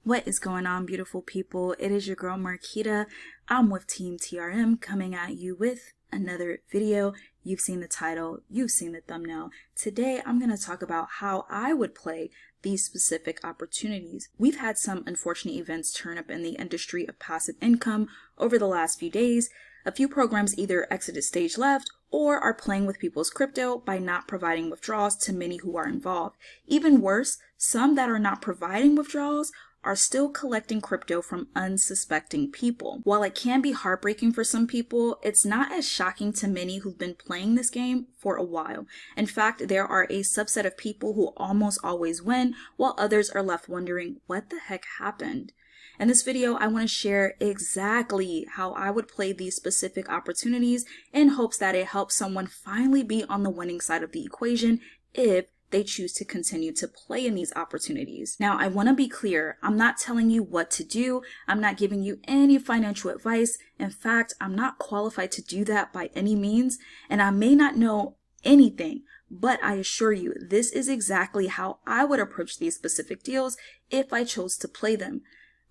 What is going on, beautiful people? It is your girl Marquita. I'm with Team TRM coming at you with another video. You've seen the title, you've seen the thumbnail. Today I'm going to talk about how I would play these specific opportunities. We've had some unfortunate events turn up in the industry of passive income over the last few days. A few programs either exited stage left or are playing with people's crypto by not providing withdrawals to many who are involved. Even worse, some that are not providing withdrawals are still collecting crypto from unsuspecting people. While it can be heartbreaking for some people, it's not as shocking to many who've been playing this game for a while. In fact, there are a subset of people who almost always win, while others are left wondering what the heck happened. In this video, I want to share exactly how I would play these specific opportunities in hopes that it helps someone finally be on the winning side of the equation if they choose to continue to play in these opportunities. Now, I want to be clear. I'm not telling you what to do. I'm not giving you any financial advice. In fact, I'm not qualified to do that by any means, and I may not know anything, but I assure you, this is exactly how I would approach these specific deals if I chose to play them.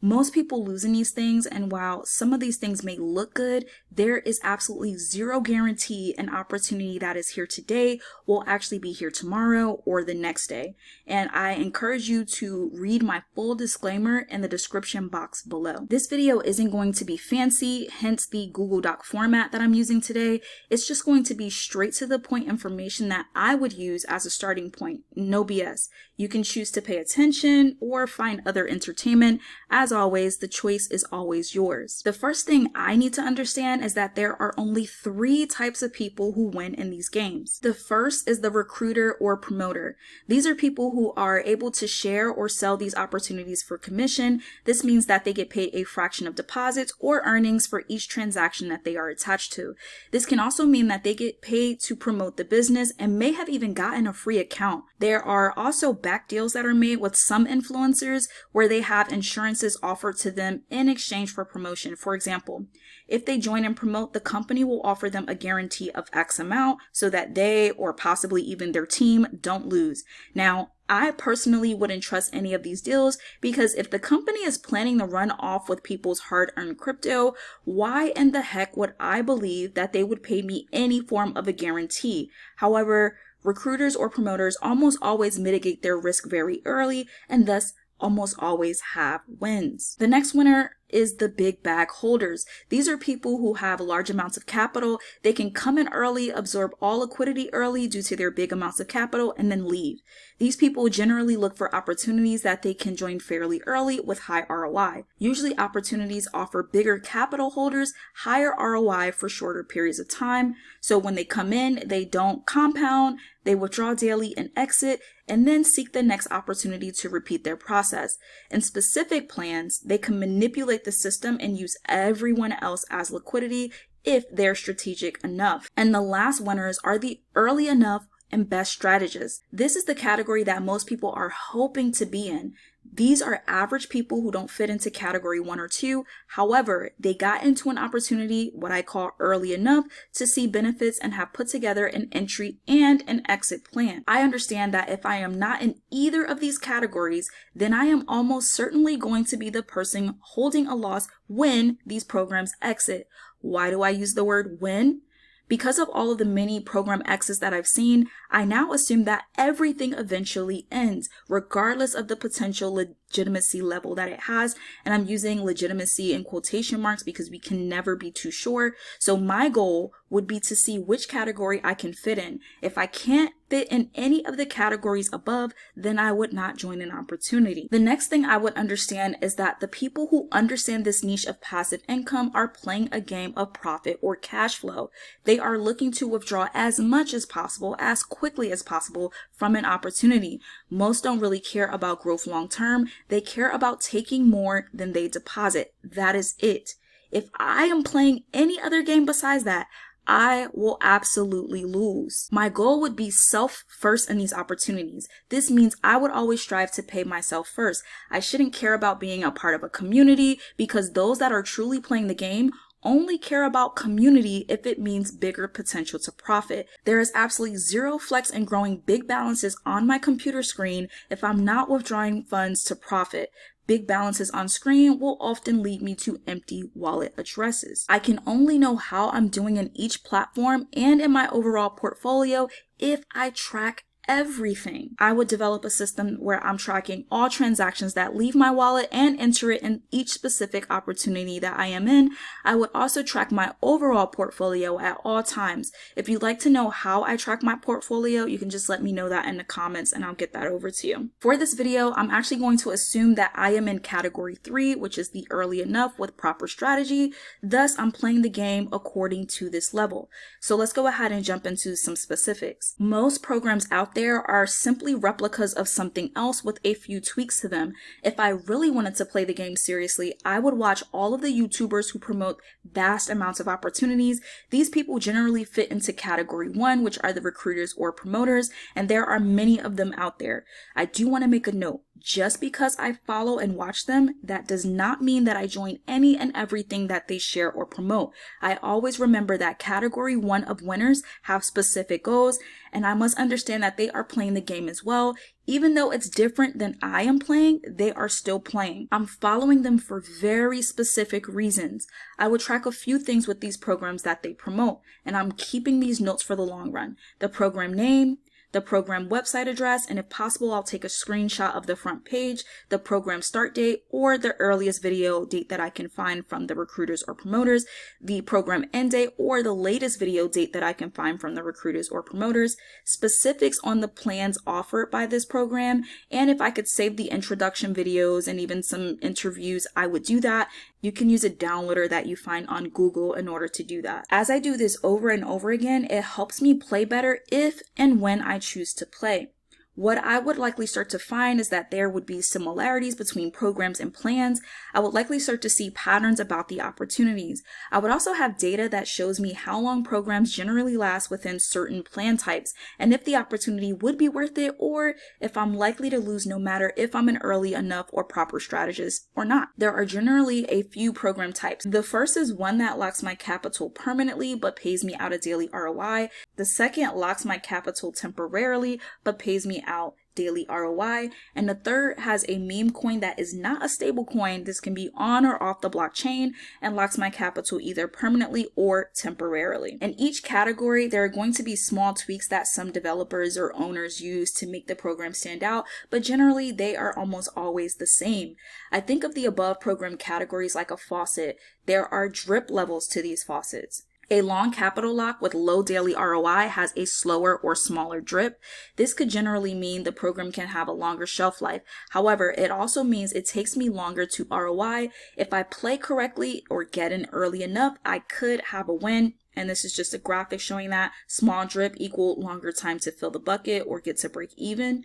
Most people lose in these things, and while some of these things may look good, there is absolutely zero guarantee an opportunity that is here today will actually be here tomorrow or the next day. And I encourage you to read my full disclaimer in the description box below. This video isn't going to be fancy, hence the Google Doc format that I'm using today. It's just going to be straight to the point information that I would use as a starting point. No BS. You can choose to pay attention or find other entertainment. As always, the choice is always yours. The first thing I need to understand is that there are only 3 types of people who win in these games. The first is the recruiter or promoter. These are people who are able to share or sell these opportunities for commission. This means that they get paid a fraction of deposits or earnings for each transaction that they are attached to. This can also mean that they get paid to promote the business and may have even gotten a free account. There are also back deals that are made with some influencers where they have insurances offered to them in exchange for promotion. For example, if they join and promote, the company will offer them a guarantee of X amount so that they or possibly even their team don't lose. Now, I personally wouldn't trust any of these deals because if the company is planning to run off with people's hard-earned crypto, why in the heck would I believe that they would pay me any form of a guarantee? However, recruiters or promoters almost always mitigate their risk very early and thus almost always have wins. The next winner is the big bag holders. These are people who have large amounts of capital. They can come in early, absorb all liquidity early due to their big amounts of capital, and then leave. These people generally look for opportunities that they can join fairly early with high ROI. Usually opportunities offer bigger capital holders higher ROI for shorter periods of time. So when they come in, they don't compound, they withdraw daily and exit, and then seek the next opportunity to repeat their process. In specific plans, they can manipulate the system and use everyone else as liquidity if they're strategic enough. And the last winners are the early enough and best strategists. This is the category that most people are hoping to be in. These are average people who don't fit into category 1 or 2. However, they got into an opportunity, what I call early enough, to see benefits and have put together an entry and an exit plan. I understand that if I am not in either of these categories, then I am almost certainly going to be the person holding a loss when these programs exit. Why do I use the word when? Because of all of the many program exits that I've seen, I now assume that everything eventually ends, regardless of the potential legitimacy level that it has. And I'm using legitimacy in quotation marks because we can never be too sure. So my goal would be to see which category I can fit in. If I can't fit in any of the categories above, then I would not join an opportunity. The next thing I would understand is that the people who understand this niche of passive income are playing a game of profit or cash flow. They are looking to withdraw as much as possible, as quickly as possible from an opportunity. Most don't really care about growth long term. They care about taking more than they deposit. That is it. If I am playing any other game besides that, I will absolutely lose. My goal would be self first in these opportunities. This means I would always strive to pay myself first. I shouldn't care about being a part of a community because those that are truly playing the game only care about community if it means bigger potential to profit. There is absolutely zero flex in growing big balances on my computer screen if I'm not withdrawing funds to profit. Big balances on screen will often lead me to empty wallet addresses. I can only know how I'm doing in each platform and in my overall portfolio if I track everything. I would develop a system where I'm tracking all transactions that leave my wallet and enter it in each specific opportunity that I am in. I would also track my overall portfolio at all times. If you'd like to know how I track my portfolio, you can just let me know that in the comments and I'll get that over to you. For this video, I'm actually going to assume that I am in category 3, which is the early enough with proper strategy. Thus, I'm playing the game according to this level. So let's go ahead and jump into some specifics. Most programs out there are simply replicas of something else with a few tweaks to them. If I really wanted to play the game seriously, I would watch all of the YouTubers who promote vast amounts of opportunities. These people generally fit into category 1, which are the recruiters or promoters, and there are many of them out there. I do want to make a note. Just because I follow and watch them, that does not mean that I join any and everything that they share or promote. I always remember that category 1 of winners have specific goals, and I must understand that they are playing the game as well. Even though it's different than I am playing, they are still playing. I'm following them for very specific reasons. I would track a few things with these programs that they promote, and I'm keeping these notes for the long run. The program name, the program website address, and if possible, I'll take a screenshot of the front page, the program start date, or the earliest video date that I can find from the recruiters or promoters, the program end date, or the latest video date that I can find from the recruiters or promoters, specifics on the plans offered by this program, and if I could save the introduction videos and even some interviews, I would do that. You can use a downloader that you find on Google in order to do that. As I do this over and over again, it helps me play better if and when I choose to play. What I would likely start to find is that there would be similarities between programs and plans. I would likely start to see patterns about the opportunities. I would also have data that shows me how long programs generally last within certain plan types, and if the opportunity would be worth it, or if I'm likely to lose no matter if I'm an early enough or proper strategist or not. There are generally a few program types. The first is one that locks my capital permanently but pays me out a daily ROI. The second locks my capital temporarily but pays me out daily ROI, and the third has a meme coin that is not a stable coin. This can be on or off the blockchain and locks my capital either permanently or temporarily. In each category, there are going to be small tweaks that some developers or owners use to make the program stand out, but generally they are almost always the same. I think of the above program categories like a faucet. There are drip levels to these faucets. A long capital lock with low daily ROI has a slower or smaller drip. This could generally mean the program can have a longer shelf life. However, it also means it takes me longer to ROI. If I play correctly or get in early enough, I could have a win. And this is just a graphic showing that small drip equal longer time to fill the bucket or get to break even.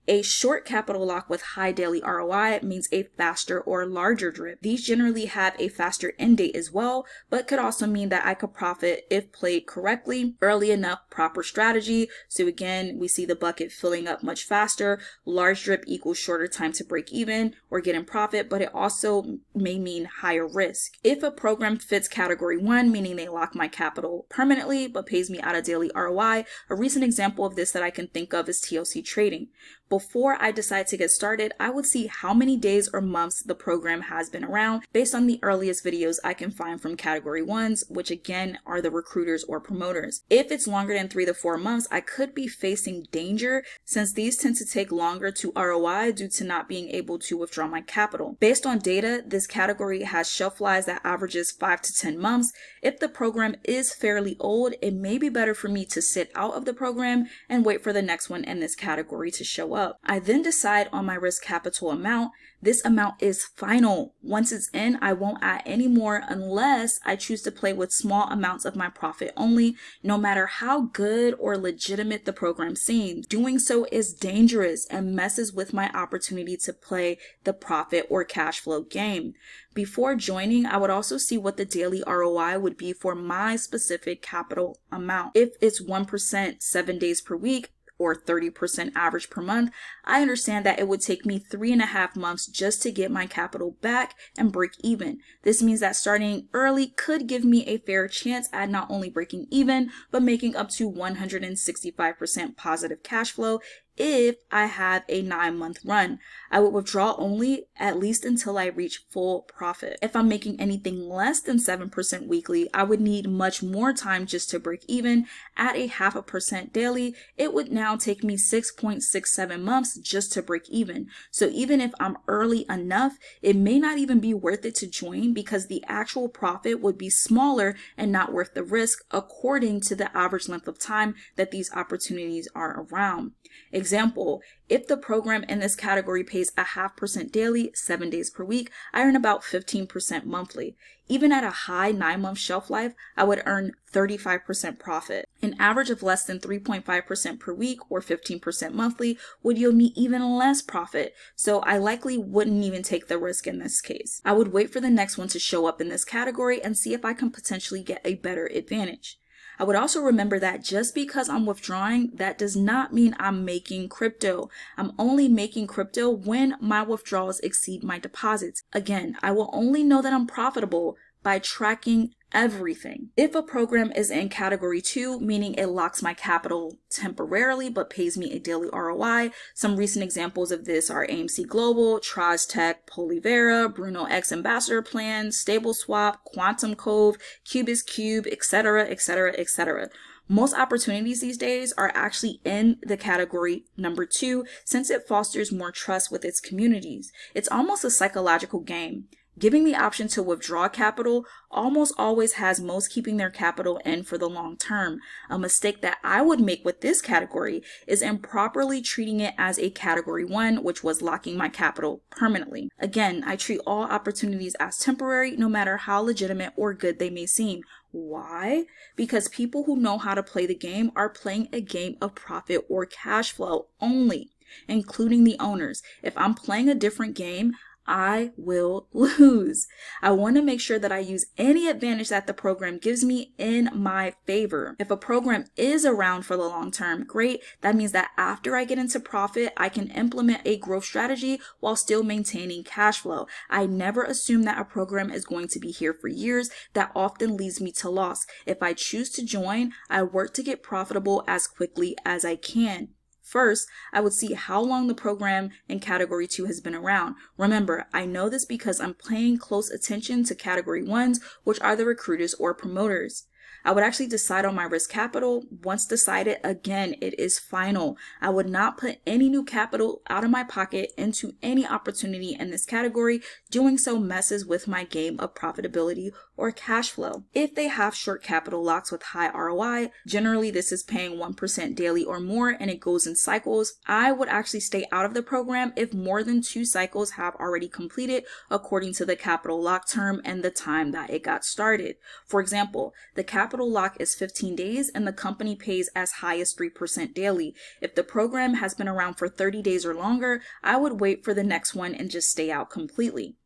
A short capital lock with high daily ROI means a faster or larger drip. These generally have a faster end date as well, but could also mean that I could profit if played correctly, early enough, proper strategy. So again, we see the bucket filling up much faster. Large drip equals shorter time to break even or get in profit, but it also may mean higher risk. If a program fits category 1, meaning they lock my capital permanently but pays me out a daily ROI, a recent example of this that I can think of is TLC Trading. Before I decide to get started, I would see how many days or months the program has been around based on the earliest videos I can find from category 1s, which again are the recruiters or promoters. If it's longer than 3 to 4 months, I could be facing danger since these tend to take longer to ROI due to not being able to withdraw my capital. Based on data, this category has shelf lives that averages 5 to 10 months. If the program is fairly old, it may be better for me to sit out of the program and wait for the next one in this category to show up. I then decide on my risk capital amount. This amount is final. Once it's in, I won't add any more unless I choose to play with small amounts of my profit only, no matter how good or legitimate the program seems. Doing so is dangerous and messes with my opportunity to play the profit or cash flow game. Before joining, I would also see what the daily ROI would be for my specific capital amount. If it's 1% 7 days per week, or 30% average per month, I understand that it would take me 3.5 months just to get my capital back and break even. This means that starting early could give me a fair chance at not only breaking even, but making up to 165% positive cash flow if I have a 9-month run. I would withdraw only at least until I reach full profit. If I'm making anything less than 7% weekly, I would need much more time just to break even. At a 0.5% daily, it would now take me 6.67 months just to break even. So even if I'm early enough, it may not even be worth it to join because the actual profit would be smaller and not worth the risk according to the average length of time that these opportunities are around. Example, if the program in this category pays a 0.5% daily, 7 days per week, I earn about 15% monthly. Even at a high 9-month shelf life, I would earn 35% profit. An average of less than 3.5% per week or 15% monthly would yield me even less profit, so I likely wouldn't even take the risk in this case. I would wait for the next one to show up in this category and see if I can potentially get a better advantage. I would also remember that just because I'm withdrawing, that does not mean I'm making crypto. I'm only making crypto when my withdrawals exceed my deposits. Again, I will only know that I'm profitable by tracking everything. If a program is in category 2, meaning it locks my capital temporarily but pays me a daily ROI, some recent examples of this are AMC Global, Trage Tech, Polyvera, BrunoEX Ambassador Plan, StableSwap, QuantumCuv, Qubitscube, etc., etc., etc. Most opportunities these days are actually in the category number 2 since it fosters more trust with its communities. It's almost a psychological game. Giving the option to withdraw capital almost always has most keeping their capital in for the long term. A mistake that I would make with this category is improperly treating it as a category 1, which was locking my capital permanently. Again, I treat all opportunities as temporary, no matter how legitimate or good they may seem. Why? Because people who know how to play the game are playing a game of profit or cash flow only, including the owners. If I'm playing a different game, I will lose. I want to make sure that I use any advantage that the program gives me in my favor. If a program is around for the long term, great. That means that after I get into profit, I can implement a growth strategy while still maintaining cash flow. I never assume that a program is going to be here for years. That often leads me to loss. If I choose to join, I work to get profitable as quickly as I can. First, I would see how long the program in category 2 has been around. Remember, I know this because I'm paying close attention to category 1s, which are the recruiters or promoters. I would actually decide on my risk capital. Once decided, again, it is final. I would not put any new capital out of my pocket into any opportunity in this category. Doing so messes with my game of profitability or cash flow. If they have short capital locks with high ROI, generally this is paying 1% daily or more and it goes in cycles, I would actually stay out of the program if more than 2 cycles have already completed according to the capital lock term and the time that it got started. For example, the capital lock is 15 days and the company pays as high as 3% daily. If the program has been around for 30 days or longer, I would wait for the next one and just stay out completely.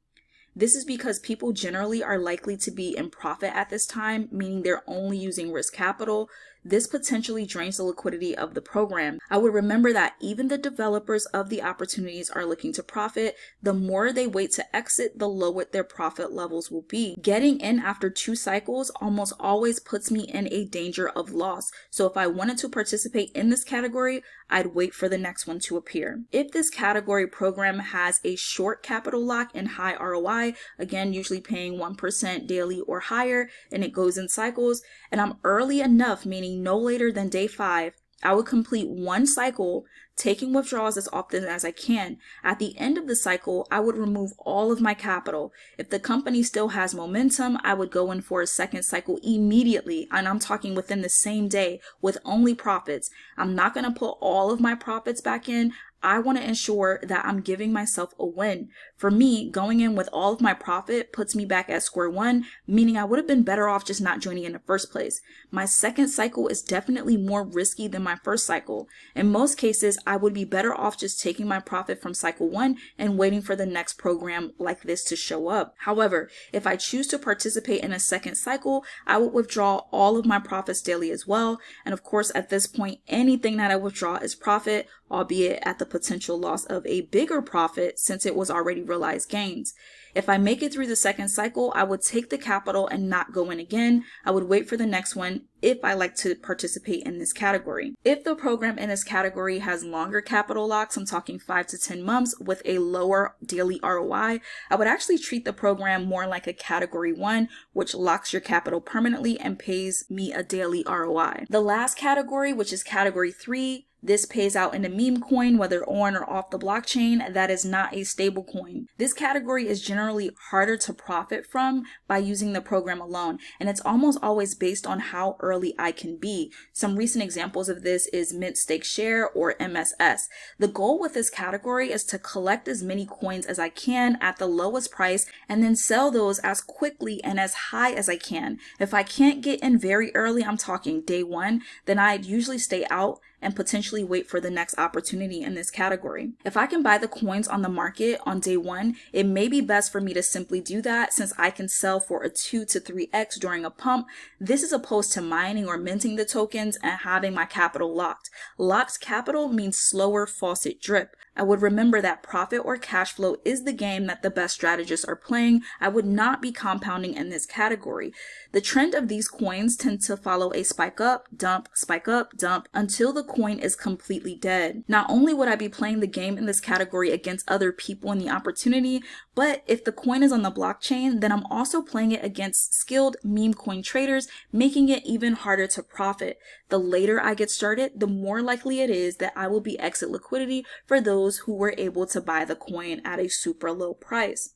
This is because people generally are likely to be in profit at this time, meaning they're only using risk capital. This potentially drains the liquidity of the program. I would remember that even the developers of the opportunities are looking to profit. The more they wait to exit, the lower their profit levels will be. Getting in after 2 cycles almost always puts me in a danger of loss. So if I wanted to participate in this category, I'd wait for the next one to appear. If this category program has a short capital lock and high ROI, again, usually paying 1% daily or higher, and it goes in cycles, and I'm early enough, meaning no later than day 5, I would complete 1 cycle, taking withdrawals as often as I can. At the end of the cycle, I would remove all of my capital. If the company still has momentum, I would go in for a second cycle immediately, and I'm talking within the same day with only profits. I'm not going to put all of my profits back in. I want to ensure that I'm giving myself a win. For me, going in with all of my profit puts me back at square one, meaning I would have been better off just not joining in the first place. My second cycle is definitely more risky than my first cycle. In most cases, I would be better off just taking my profit from cycle 1 and waiting for the next program like this to show up. However, if I choose to participate in a second cycle, I would withdraw all of my profits daily as well. And of course, at this point, anything that I withdraw is profit, albeit at the potential loss of a bigger profit since it was already realized gains. If I make it through the second cycle, I would take the capital and not go in again. I would wait for the next one if I like to participate in this category. If the program in this category has longer capital locks, I'm talking 5 to 10 months with a lower daily ROI, I would actually treat the program more like a category 1, which locks your capital permanently and pays me a daily ROI. The last category, which is category 3, this pays out in a meme coin, whether on or off the blockchain, that is not a stable coin. This category is generally harder to profit from by using the program alone, and it's almost always based on how early I can be. Some recent examples of this is Mint Stake Share or MSS. The goal with this category is to collect as many coins as I can at the lowest price and then sell those as quickly and as high as I can. If I can't get in very early, I'm talking day 1, then I'd usually stay out and potentially wait for the next opportunity in this category. If I can buy the coins on the market on day 1, it may be best for me to simply do that since I can sell for a 2 to 3x during a pump. This is opposed to mining or minting the tokens and having my capital locked. Locked capital means slower faucet drip. I would remember that profit or cash flow is the game that the best strategists are playing. I would not be compounding in this category. The trend of these coins tend to follow a spike up, dump, until the coin is completely dead. Not only would I be playing the game in this category against other people in the opportunity, but if the coin is on the blockchain, then I'm also playing it against skilled meme coin traders, making it even harder to profit. The later I get started, the more likely it is that I will be exit liquidity for those who were able to buy the coin at a super low price.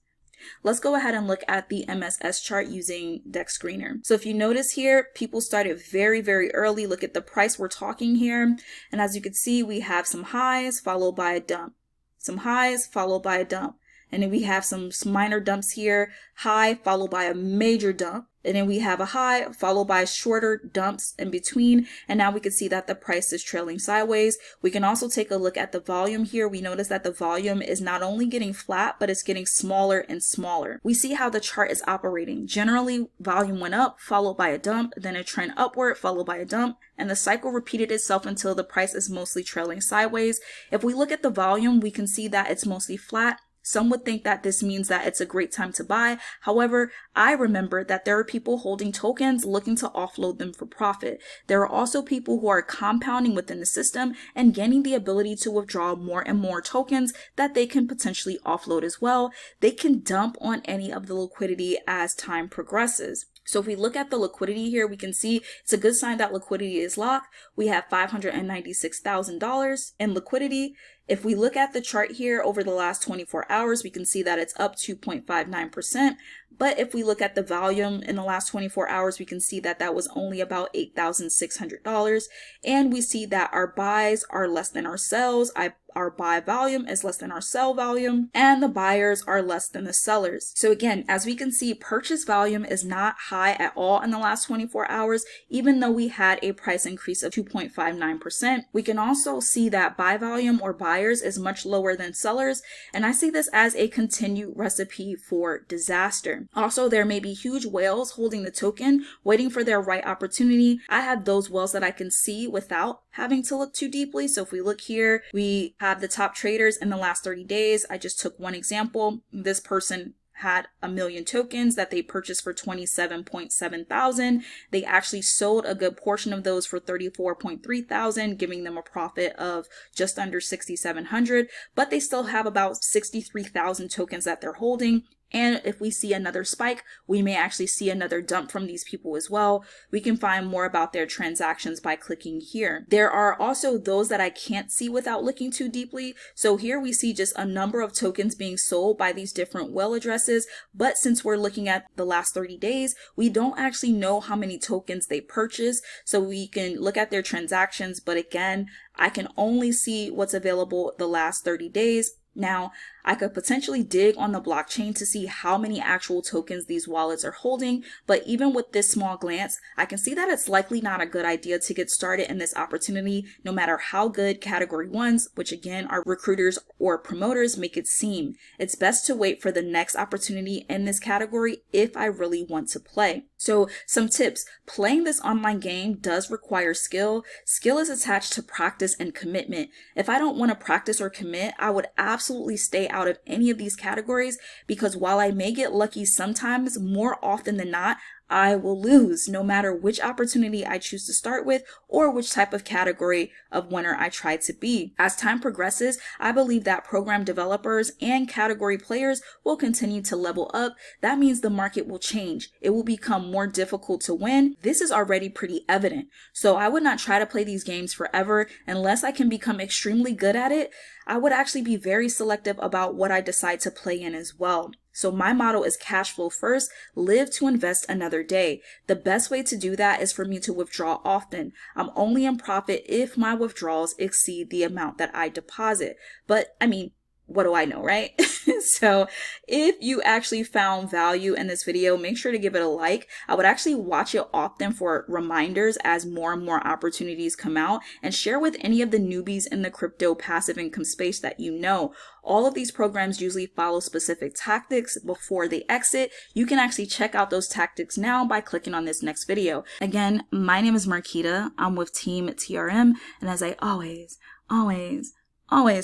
Let's go ahead and look at the MSS chart using Deck Screener. So if you notice here, people started very, very early. Look at the price we're talking here. And as you can see, we have some highs followed by a dump. Some highs followed by a dump. And then we have some minor dumps here, high followed by a major dump. And then we have a high followed by shorter dumps in between. And now we can see that the price is trailing sideways. We can also take a look at the volume here. We notice that the volume is not only getting flat, but it's getting smaller and smaller. We see how the chart is operating. Generally, volume went up, followed by a dump, then a trend upward, followed by a dump. And the cycle repeated itself until the price is mostly trailing sideways. If we look at the volume, we can see that it's mostly flat. Some would think that this means that it's a great time to buy. However, I remember that there are people holding tokens looking to offload them for profit. There are also people who are compounding within the system and gaining the ability to withdraw more and more tokens that they can potentially offload as well. They can dump on any of the liquidity as time progresses. So if we look at the liquidity here, we can see it's a good sign that liquidity is locked. We have $596,000 in liquidity. If we look at the chart here over the last 24 hours, we can see that it's up 2.59%. But if we look at the volume in the last 24 hours, we can see that that was only about $8,600. And we see that our buys are less than our sells. Our buy volume is less than our sell volume, and the buyers are less than the sellers. So again, as we can see, purchase volume is not high at all in the last 24 hours, even though we had a price increase of 2.59%. We can also see that buy volume or buyers is much lower than sellers, and I see this as a continued recipe for disaster. Also, there may be huge whales holding the token, waiting for their right opportunity. I have those whales that I can see without having to look too deeply. So if we look here, we have the top traders in the last 30 days. I just took one example. This person had 1 million tokens that they purchased for 27.7 thousand. They actually sold a good portion of those for 34.3 thousand, giving them a profit of just under 6,700, but they still have about 63,000 tokens that they're holding. And if we see another spike, we may actually see another dump from these people as well. We can find more about their transactions by clicking here. There are also those that I can't see without looking too deeply. So here we see just a number of tokens being sold by these different whale addresses. But since we're looking at the last 30 days, we don't actually know how many tokens they purchased. So we can look at their transactions. But again, I can only see what's available the last 30 days. Now, I could potentially dig on the blockchain to see how many actual tokens these wallets are holding, but even with this small glance, I can see that it's likely not a good idea to get started in this opportunity, no matter how good category ones, which again are recruiters or promoters, make it seem. It's best to wait for the next opportunity in this category if I really want to play. So some tips: playing this online game does require skill. Skill is attached to practice and commitment. If I don't want to practice or commit, I would absolutely stay out of any of these categories, because while I may get lucky sometimes, more often than not, I will lose no matter which opportunity I choose to start with or which type of category of winner I try to be. As time progresses, I believe that program developers and category players will continue to level up. That means the market will change. It will become more difficult to win. This is already pretty evident. So I would not try to play these games forever unless I can become extremely good at it. I would actually be very selective about what I decide to play in as well. So my motto is cash flow first, live to invest another day. The best way to do that is for me to withdraw often. I'm only in profit if my withdrawals exceed the amount that I deposit. But I mean, what do I know, right? So if you actually found value in this video, make sure to give it a like. I would actually watch it often for reminders as more and more opportunities come out, and share with any of the newbies in the crypto passive income space that you know. All of these programs usually follow specific tactics before they exit. You can actually check out those tactics now by clicking on this next video. Again, my name is Marquita. I'm with Team TRM, and as I always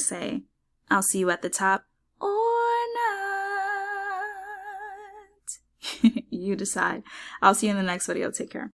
say, I'll see you at the top or not. You decide. I'll see you in the next video. Take care.